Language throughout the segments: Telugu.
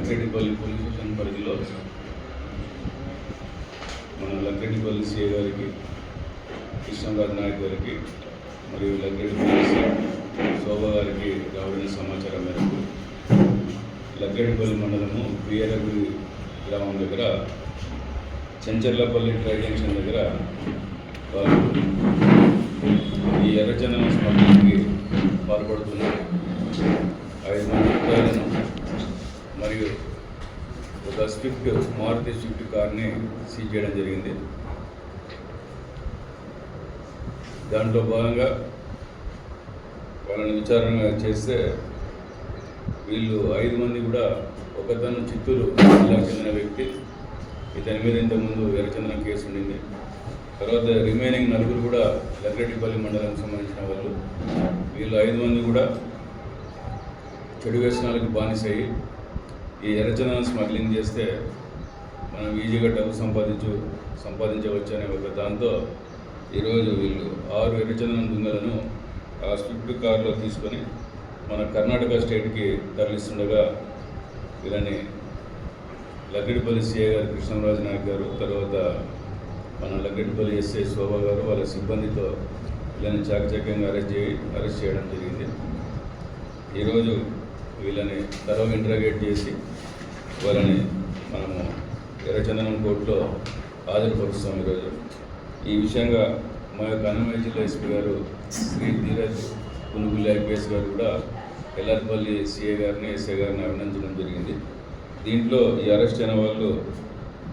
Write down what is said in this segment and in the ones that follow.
లక్కెడిపల్లి పోలీస్ స్టేషన్ పరిధిలో మన లక్కెడిపల్లి సిఐ గారికి, కృష్ణరాజు నాయక్ గారికి మరియు లక్కెడిపల్లి శోభ గారికి రావడం సమాచారం మేరకు లక్కెడిపల్లి మండలము బియ్యరగుడి గ్రామం దగ్గర చెంచర్లపల్లి ట్రై జంక్షన్ దగ్గర వాళ్ళు ఈ ఎర్రచందనం స్మగ్లింగ్కి పాల్పడుతున్నారు. 5 మంది కుట్రాలను మరియు ఒక మారుతి స్విఫ్ట్ కార్ని సీజ్ చేయడం జరిగింది. దాంట్లో భాగంగా వాళ్ళని విచారణ చేస్తే వీళ్ళు 5 మంది కూడా ఒకతను చిత్తూరు జిల్లాకు చెందిన వ్యక్తి, ఇతని మీద ఇంతకుముందు ఎర్రచందనం కేసు ఉండింది. తర్వాత రిమైనింగ్ 4 కూడా లక్రెడ్డిపల్లి మండలానికి సంబంధించిన వాళ్ళు. వీళ్ళు 5 మంది కూడా చెడు వ్యసనాలకు బానిసయ్యి ఈ ఎర్రచందనం స్మగ్లింగ్ చేస్తే మనం ఈజీగా డబ్బు సంపాదించవచ్చు అనే ఒక దాంతో ఈరోజు వీళ్ళు 6 ఎర్రచందనం దుంగలను ఆ స్విఫ్ట్ కార్లో తీసుకొని మన కర్ణాటక స్టేట్కి తరలిస్తుండగా వీళ్ళని లక్కెడిపల్లి సిఐ గారు కృష్ణరాజు నాయక్ గారు, తర్వాత మన లక్కెడిపల్లి ఎస్ఐ శోభ గారు వాళ్ళ సిబ్బందితో వీళ్ళని చాకచక్యంగా అరెస్ట్ చేయడం జరిగింది. ఈరోజు వీళ్ళని తరోగా ఇంటరాగేట్ చేసి వాళ్ళని మనము ఎర్రచందనం కోర్టులో హాజరుపరుస్తాం. ఈరోజు ఈ విషయంగా మా యొక్క అన్నమయ్య జిల్లా ఎస్పీ గారు శ్రీ ధీరజ్ పునుగుల్లి ఐపీఎస్ గారు కూడా ఎల్లార్పల్లి సిఐ గారిని, ఎస్ఐ గారిని అభినందించడం జరిగింది. దీంట్లో ఈ అరెస్ట్ అయిన వాళ్ళు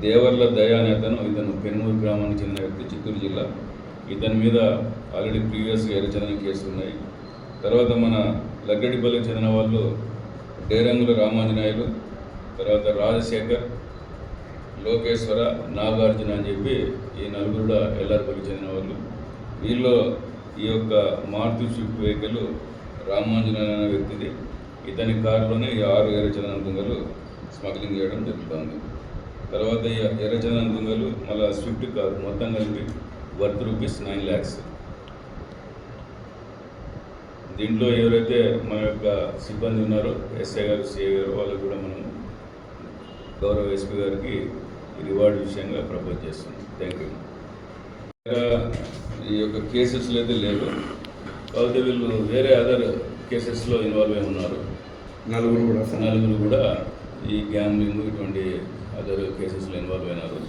దేవర్ల దయా అనే ఇతను పెనుమూరు గ్రామానికి చెందిన వ్యక్తి, చిత్తూరు జిల్లా. ఇతని మీద ఆల్రెడీ ప్రీవియస్గా ఎర్రచందనం కేసులు ఉన్నాయి. తర్వాత మన లక్కెడిపల్లికి చెందిన వాళ్ళు డేరంగుల రామాంజనేయులు, తర్వాత రాజశేఖర్, లోకేశ్వర, నాగార్జున అని చెప్పి ఈ 4 కూడా ఎల్లార్పల్లికి చెందిన వాళ్ళు. వీళ్ళు ఈ యొక్క మారుతి స్విఫ్ట్ వెహికల్ రామాంజనేయ అనే వ్యక్తిది. ఇతని కారులోనే ఈ 6 ఎర్రచందనం దుంగలు స్మగ్లింగ్ చేయడం జరుగుతుంది. తర్వాత ఈ ఎర్రచందనం దుంగలు మళ్ళీ స్విఫ్ట్ కారు మొత్తం కలిపి వర్త్ ₹9 lakhs. దీంట్లో ఎవరైతే మన యొక్క సిబ్బంది ఉన్నారో ఎస్ఐ గారు, సిఐ గారు, వాళ్ళకు కూడా మనం గౌరవ ఎస్పీ గారికి ఈ రివార్డు విషయంగా ప్రపోజ్ చేస్తున్నాం. Thank you. ఈ యొక్క కేసెస్లో అయితే లేదు, కాకపోతే వీళ్ళు వేరే అదర్ కేసెస్లో ఇన్వాల్వ్ అయి ఉన్నారు. 4 కూడా ఈ గ్యాంబ్లింగ్ ఇటువంటి అదర్ కేసెస్లో ఇన్వాల్వ్ అయినారు.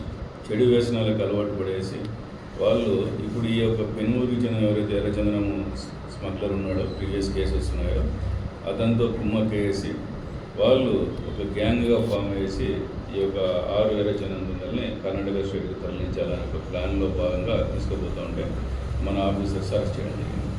చెడు వ్యసనాలకు అలవాటు పడేసి వాళ్ళు ఇప్పుడు ఈ యొక్క పెనుమూరుకి చెందిన ఎవరైతే ఎర్రచందనము స్మగ్లర్ ఉన్నాడో, ప్రీవియస్ కేసెస్ ఉన్నాయో, అతనితో కుమ్మక్కేసి వాళ్ళు ఒక గ్యాంగ్గా ఫామ్ చేసి ఈ యొక్క 6 ఎర్రచందనం దుంగల్ని కర్ణాటక స్టేట్కి తరలించాలనే ఒక ప్లాన్లో భాగంగా తీసుకుపోతూ ఉంటే మన ఆఫీసర్స్ అరెస్ట్ చేయడం జరిగింది.